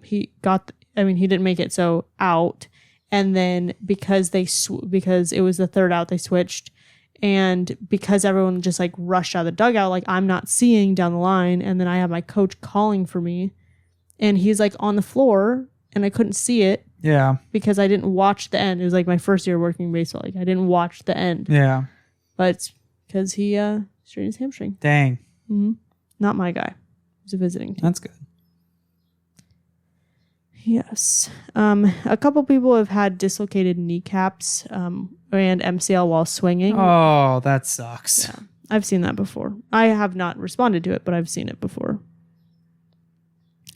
he didn't make it, so out. And then because because it was the third out, they switched. And because everyone just like rushed out of the dugout, like I'm not seeing down the line. And then I have my coach calling for me, and he's like on the floor, and I couldn't see it. Yeah. Because I didn't watch the end. It was like my first year working baseball. Like I didn't watch the end. Yeah. But it's because he strained his hamstring. Dang. Mm-hmm. Not my guy. He's a visiting team. That's good. Yes. A couple people have had dislocated kneecaps and MCL while swinging. Oh, that sucks. Yeah, I've seen that before. I have not responded to it, but I've seen it before.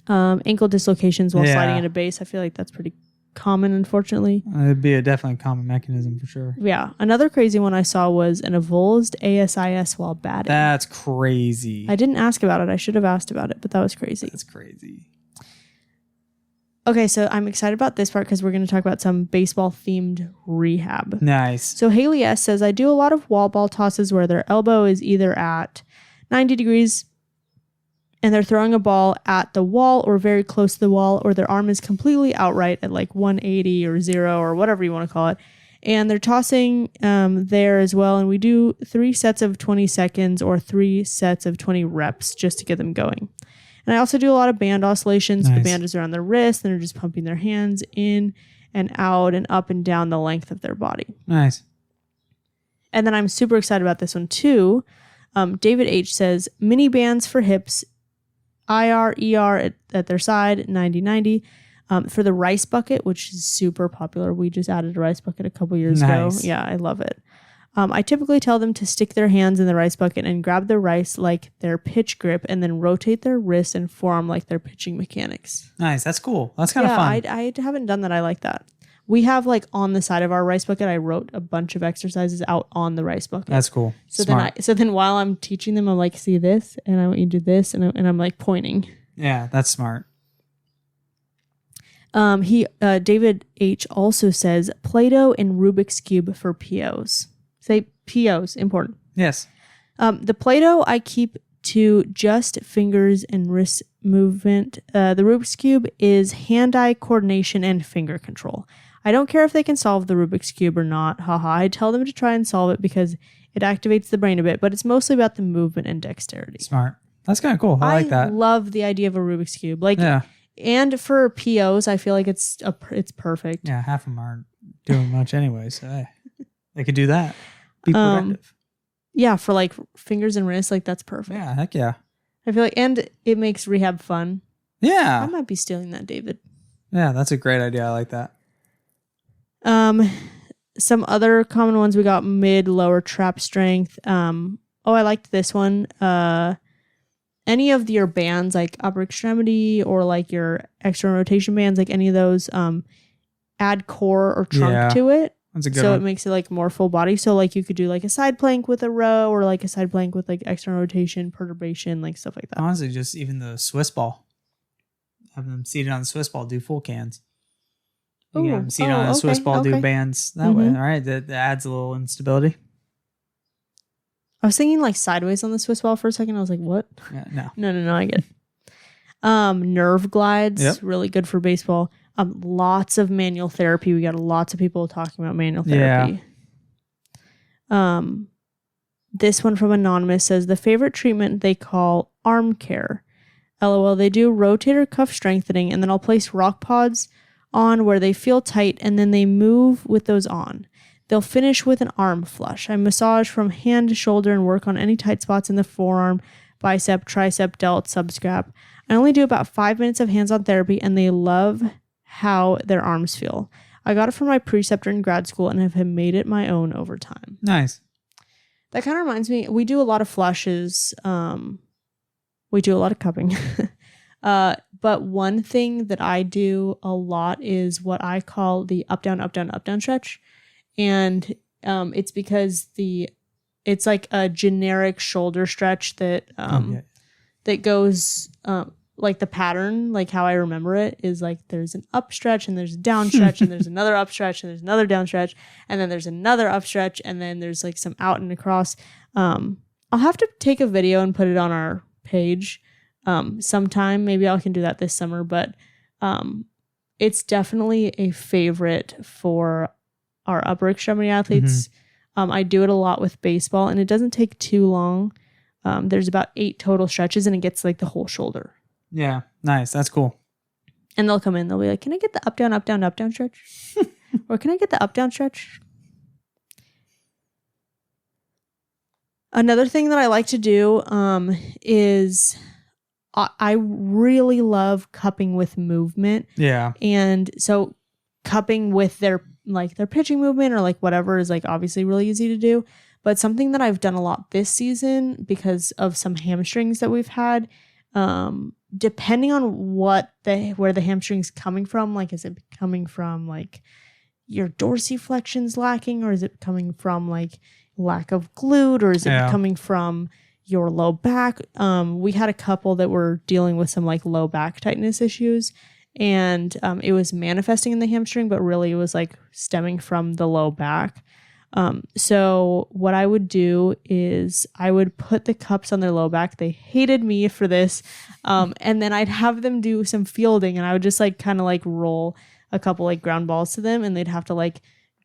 Ankle dislocations while sliding into base. I feel like that's pretty common, unfortunately. It'd be a definitely common mechanism for sure. Yeah. Another crazy one I saw was an avulsed ASIS while batting. That's crazy. I didn't ask about it. I should have asked about it, but that was crazy. That's crazy. Okay, so I'm excited about this part because we're going to talk about some baseball-themed rehab. Nice. So Emilee S says, I do a lot of wall ball tosses where their elbow is either at 90 degrees and they're throwing a ball at the wall or very close to the wall, or their arm is completely outright at like 180 or 0 or whatever you want to call it. And they're tossing there as well. And we do 3 sets of 20 seconds or 3 sets of 20 reps just to get them going. And I also do a lot of band oscillations. Nice. The band is around their wrist, and they're just pumping their hands in and out and up and down the length of their body. Nice. And then I'm super excited about this one too. David H says, mini bands for hips, IR, ER at their side, 90-90. For the rice bucket, which is super popular. We just added a rice bucket a couple years ago. Yeah, I love it. I typically tell them to stick their hands in the rice bucket and grab the rice like their pitch grip and then rotate their wrist and forearm like their pitching mechanics. Nice. That's cool. That's kind of fun. I haven't done that. I like that. We have like on the side of our rice bucket, I wrote a bunch of exercises out on the rice bucket. That's cool. So Smart. then while I'm teaching them, I'm like, see this, and I want you to do this, and I'm like pointing. Yeah, that's smart. David H also says Play-Doh and Rubik's Cube for POs. Say POs, important. Yes. The Play-Doh I keep to just fingers and wrist movement. The Rubik's Cube is hand-eye coordination and finger control. I don't care if they can solve the Rubik's Cube or not. Haha. I tell them to try and solve it because it activates the brain a bit, but it's mostly about the movement and dexterity. Smart. That's kind of cool. I like that. I love the idea of a Rubik's Cube. Like, yeah. And for POs, I feel like it's perfect. Yeah, half of them aren't doing much anyway, so hey, they could do that. Be productive. Yeah, for like fingers and wrists, like that's perfect. Yeah, heck yeah. I feel like, and it makes rehab fun. Yeah. I might be stealing that, David. Yeah, that's a great idea. I like that. Some other common ones we got: mid, lower trap strength. I liked this one. Any of your bands, like upper extremity or like your external rotation bands, like any of those, add core or trunk to it. That's a good so one. It makes it like more full body. So like you could do like a side plank with a row or like a side plank with like external rotation, perturbation, like stuff like that. Honestly, just even the Swiss ball. Having them seated on the Swiss ball, do full cans. You can have them seated on the Swiss ball, do bands that way. All right, that adds a little instability. I was thinking like sideways on the Swiss ball for a second. I was like, what? Yeah, no. No, I get it. Nerve glides, really good for baseball. Lots of manual therapy. We got lots of people talking about manual therapy. Yeah. This one from Anonymous says the favorite treatment they call arm care. LOL, they do rotator cuff strengthening, and then I'll place rock pods on where they feel tight, and then they move with those on. They'll finish with an arm flush. I massage from hand to shoulder and work on any tight spots in the forearm, bicep, tricep, delt, subscap. I only do about 5 minutes of hands-on therapy, and they love how their arms feel. I got it from my preceptor in grad school and have made it my own over time. Nice. That kind of reminds me, we do a lot of flushes. We do a lot of cupping. But one thing that I do a lot is what I call the up, down, up, down, up, down stretch. And it's because it's like a generic shoulder stretch that that goes like the pattern, like how I remember it is like there's an up stretch and there's a down stretch and there's another up stretch and there's another down stretch and then there's another up stretch and then there's like some out and across. I'll have to take a video and put it on our page sometime. Maybe I can do that this summer, but it's definitely a favorite for our upper extremity athletes. I do it a lot with baseball and it doesn't take too long. There's about 8 total stretches and it gets like the whole shoulder. Yeah, nice. That's cool. And they'll come in, they'll be like, can I get the up, down, up, down, up, down stretch? Or can I get the up, down stretch? Another thing that I like to do is I really love cupping with movement. Yeah. And so cupping with their pitching movement or like whatever is like obviously really easy to do. But something that I've done a lot this season because of some hamstrings that we've had, depending on where the hamstring's coming from, like is it coming from like your dorsiflexion's lacking, or is it coming from like lack of glute, or is it coming from your low back? We had a couple that were dealing with some like low back tightness issues, and it was manifesting in the hamstring, but really it was like stemming from the low back. So what I would do is I would put the cups on their low back. They hated me for this. And then I'd have them do some fielding and I would just like kind of like roll a couple like ground balls to them and they'd have to like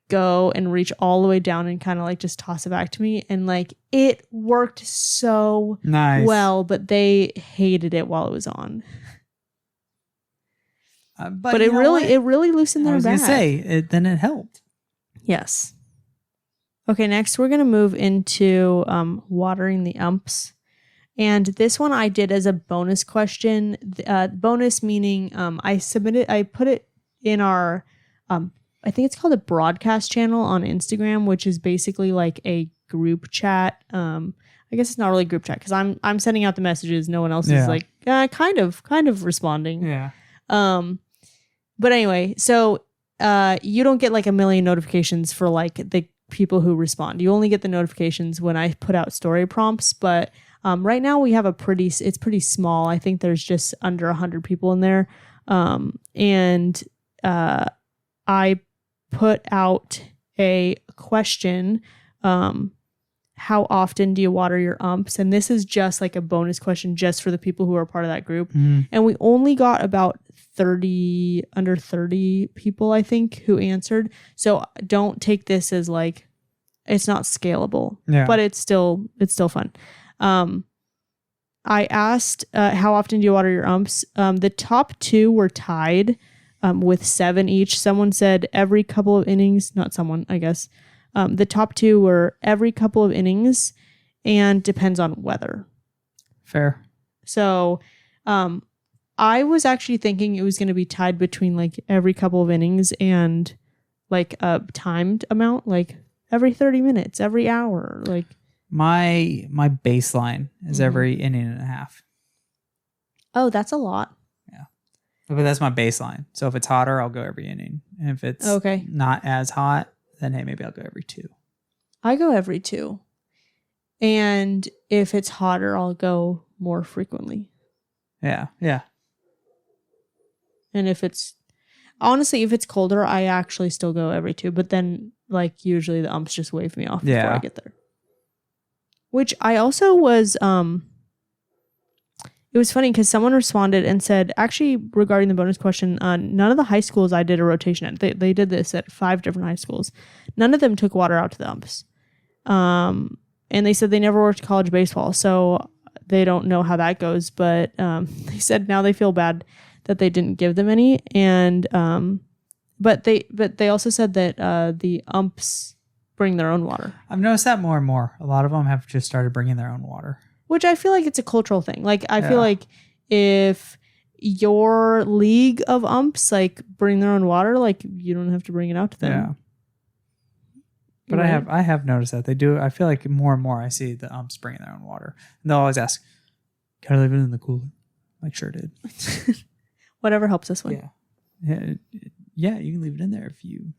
go and reach all the way down and kind of like just toss it back to me. And like it worked so well, but they hated it while it was on. But it really loosened their back. I was going to say, then it helped. Yes. Okay, next we're going to move into watering the umps. And this one I did as a bonus question. Bonus meaning I put it in our, I think it's called a broadcast channel on Instagram, which is basically like a group chat. I guess it's not really a group chat because I'm sending out the messages. No one else is like kind of responding. Yeah. But anyway, so you don't get like a million notifications for like the people who respond. You only get the notifications when I put out story prompts. But right now we have it's pretty small. I think there's just under 100 people in there. And I put out a question. How often do you water your umps? And this is just like a bonus question just for the people who are part of that group. And we only got about under 30 people, I think, who answered. So don't take this as like, it's not scalable, but it's still fun. I asked, how often do you water your umps? The top two were tied with 7 each. Someone said every couple of innings, not someone, I guess. The top two were every couple of innings and depends on weather. Fair. So I was actually thinking it was going to be tied between like every couple of innings and like a timed amount, like every 30 minutes, every hour. Like my baseline is every inning and a half. Oh, that's a lot. Yeah. But that's my baseline. So if it's hotter, I'll go every inning. And if it's not as hot, then hey, maybe I'll go every 2. I go every 2. And if it's hotter, I'll go more frequently. Yeah. Yeah. And if it's colder, I actually still go every 2. But then like usually the umps just wave me off before I get there. Which I also was, it was funny because someone responded and said, actually, regarding the bonus question, none of the high schools I did a rotation at, they did this at 5 different high schools. None of them took water out to the umps. And they said they never worked college baseball, so they don't know how that goes. But they said now they feel bad that they didn't give them any. And but they also said that the umps bring their own water. I've noticed that more and more. A lot of them have just started bringing their own water. Which I feel like it's a cultural thing. Like, I feel like if your league of umps, like, bring their own water, like, you don't have to bring it out to them. Yeah. But right? I have noticed that. They do. I feel like more and more I see the umps bringing their own water. And they'll always ask, can I leave it in the cooler? Like, sure did. Whatever helps us win. Yeah, you can leave it in there if you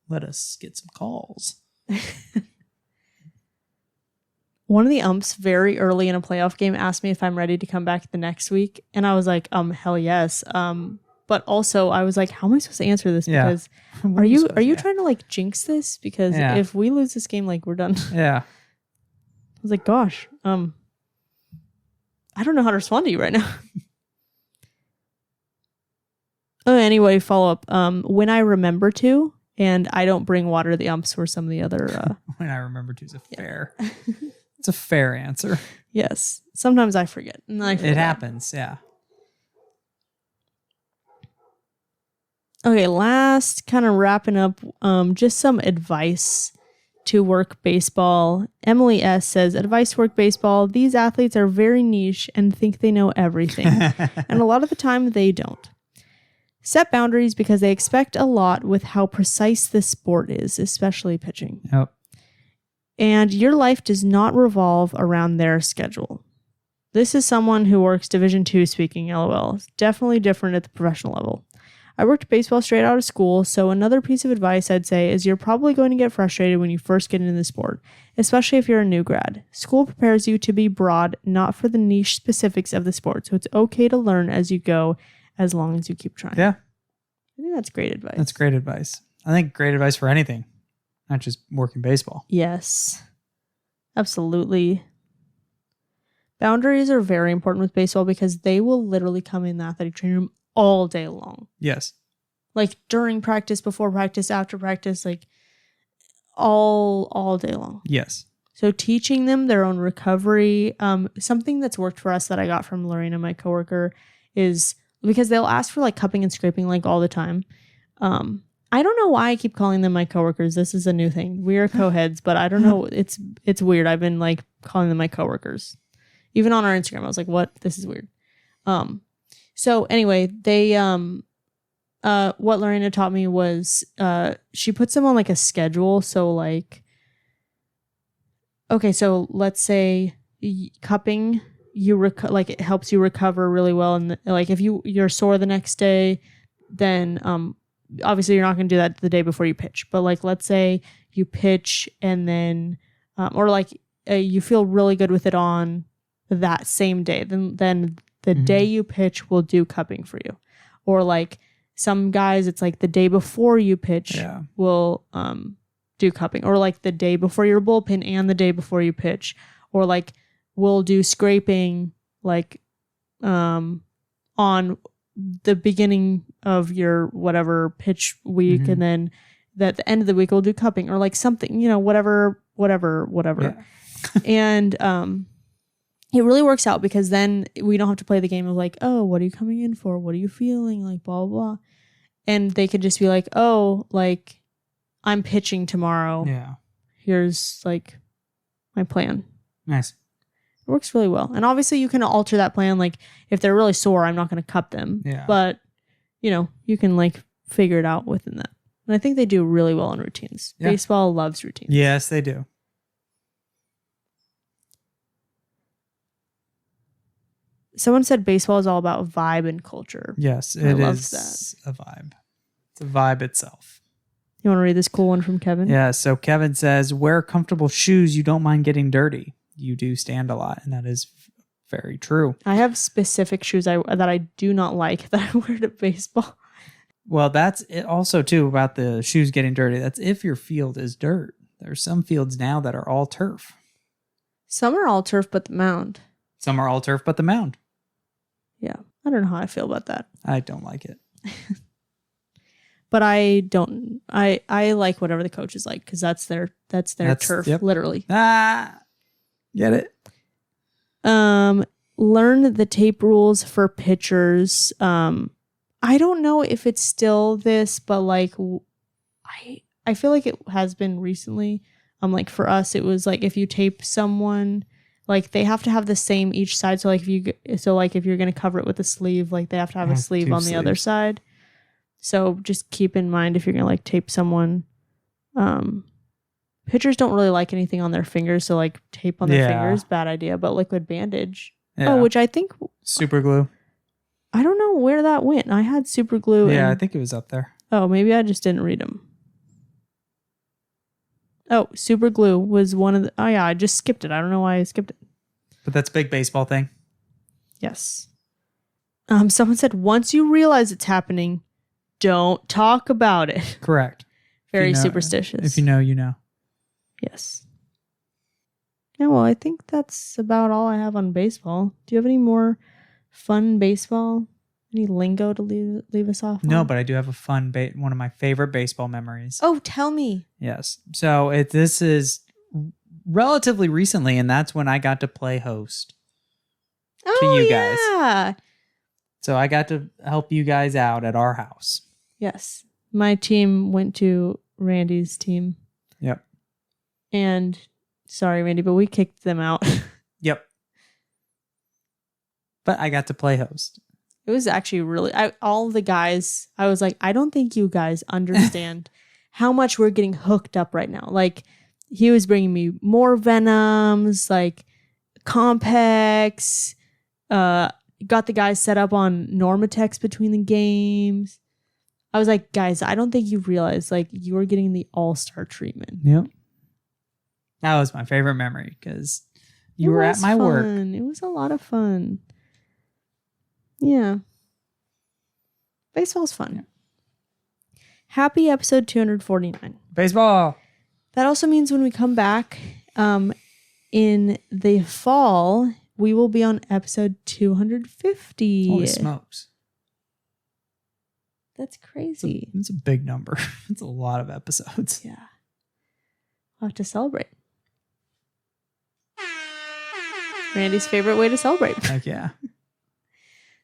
let us get some calls. One of the umps very early in a playoff game asked me if I'm ready to come back the next week. And I was like, hell yes. But also I was like, how am I supposed to answer this? Because are you trying to like jinx this? Because if we lose this game, like we're done. Yeah. I was like, gosh, I don't know how to respond to you right now. Anyway, follow up. When I remember to, and I don't bring water to the umps or some of the other. When I remember to is a fair. It's a fair answer. Yes. Sometimes I forget. And it happens, yeah. Okay, last kind of wrapping up, just some advice to work baseball. Emilee S says, advice to work baseball. These athletes are very niche and think they know everything. And a lot of the time they don't. Set boundaries because they expect a lot with how precise this sport is, especially pitching. Yep. And your life does not revolve around their schedule. This is someone who works Division II speaking, LOL. It's definitely different at the professional level. I worked baseball straight out of school, so another piece of advice I'd say is you're probably going to get frustrated when you first get into the sport, especially if you're a new grad. School prepares you to be broad, not for the niche specifics of the sport, so it's okay to learn as you go, as long as you keep trying. Yeah. I think that's great advice. That's great advice. I think great advice for anything, not just working baseball. Yes. Absolutely. Boundaries are very important with baseball because they will literally come in the athletic training room all day long. Yes. Like during practice, before practice, after practice, like all day long. Yes. So teaching them their own recovery, something that's worked for us that I got from Lorena, my coworker, is because they'll ask for like cupping and scraping like all the time. I don't know why I keep calling them my coworkers. This is a new thing. We are co-heads, but I don't know. It's weird. I've been like calling them my coworkers. Even on our Instagram, I was like, what? This is weird. So anyway, they what Lorena taught me was she puts them on like a schedule. So like, okay, so let's say cupping, like it helps you recover really well, and like if you're sore the next day, then obviously you're not going to do that the day before you pitch, but like, let's say you pitch and then, or like you feel really good with it on that same day. Then the day you pitch, we'll do cupping for you. Or like some guys, it's like the day before you pitch, we'll do cupping. Or like the day before your bullpen and the day before you pitch. Or like we'll do scraping like on the beginning of your whatever pitch week, and then at the end of the week we'll do cupping or like something, whatever. Yeah. And it really works out because then we don't have to play the game of like, oh, what are you coming in for? What are you feeling? Like blah, blah, blah. And they could just be like, oh, like I'm pitching tomorrow. Yeah. Here's like my plan. Nice. It works really well. And obviously you can alter that plan. Like if they're really sore, I'm not going to cup them. Yeah. But, you can like figure it out within that. And I think they do really well in routines. Yeah. Baseball loves routines. Yes, they do. Someone said baseball is all about vibe and culture. Yes, it is a vibe. It's a vibe itself. You want to read this cool one from Kevin? Yeah, so Kevin says, wear comfortable shoes you don't mind getting dirty. You do stand a lot, and that is very true. I have specific shoes that I do not like that I wear to baseball. Well, that's it also, too, about the shoes getting dirty. That's if your field is dirt. There are some fields now that are all turf. Some are all turf but the mound. Some are all turf but the mound. Yeah, I don't know how I feel about that. I don't like it. But I like whatever the coach is like because that's their turf, literally. Get it? Learn the tape rules for pitchers. I don't know if it's still this, but like I feel like it has been recently. Like for us, it was like if you tape someone, like they have to have the same each side. So like if you're gonna cover it with a sleeve, like they have to have a sleeve on the other side. So just keep in mind if you're gonna like tape someone. Pitchers don't really like anything on their fingers, so like tape on their fingers, bad idea. But liquid bandage, which I think super glue. I don't know where that went. I had super glue. Yeah, I think it was up there. Oh, maybe I just didn't read them. Oh, super glue was one of the... Oh, yeah, I just skipped it. I don't know why I skipped it. But that's a big baseball thing. Yes. Someone said, once you realize it's happening, don't talk about it. Correct. Very superstitious. If you know, you know. Yes. Yeah, well, I think that's about all I have on baseball. Do you have any more fun baseball? Any lingo to leave us off on? No, but I do have a fun one of my favorite baseball memories. Oh, tell me. Yes. So this is relatively recently, and that's when I got to play host to you guys. Yeah. So I got to help you guys out at our house. Yes. My team went to Randy's team. Yep. And sorry, Randy, but we kicked them out. Yep. But I got to play host. It was actually really... all the guys, I was like, I don't think you guys understand how much we're getting hooked up right now. Like, he was bringing me more Venoms, like, Compex, got the guys set up on Normatex between the games. I was like, guys, I don't think you realize, like, you are getting the all-star treatment. Yep. That was my favorite memory because you were at my work. It was a lot of fun. Yeah. Baseball's fun. Yeah. Happy episode 249. Baseball. That also means when we come back in the fall, we will be on episode 250. Holy smokes. That's crazy. It's a big number. It's a lot of episodes. Yeah. I'll have to celebrate. Randy's favorite way to celebrate. Heck yeah.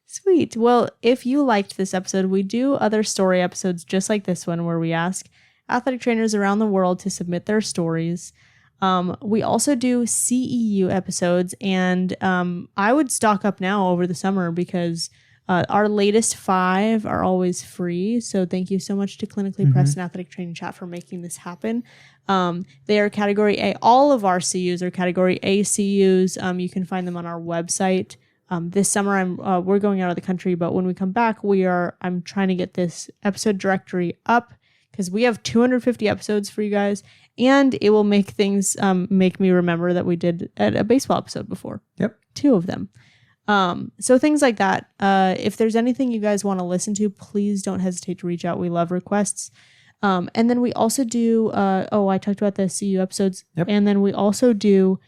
Sweet. Well, if you liked this episode, we do other story episodes just like this one where we ask athletic trainers around the world to submit their stories. We also do CEU episodes, and I would stock up now over the summer because our latest 5 are always free. So thank you so much to Clinically Pressed and Athletic Training Chat for making this happen. They are category A. All of our CUs are category A CUs. You can find them on our website. This summer, we're going out of the country, but when we come back, I'm trying to get this episode directory up because we have 250 episodes for you guys, and it will make things make me remember that we did a baseball episode before. Yep. 2 of them. So things like that. If there's anything you guys want to listen to, please don't hesitate to reach out. We love requests. And then we also do, I talked about the CU episodes. Yep. And then we also do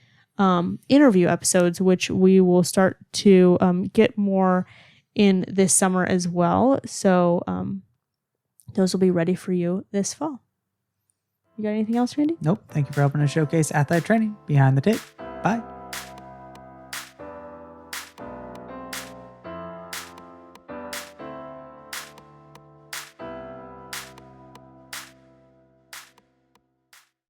interview episodes, which we will start to get more in this summer as well. So those will be ready for you this fall. You got anything else, Randy? Nope. Thank you for helping us showcase athletic training behind the tape. Bye.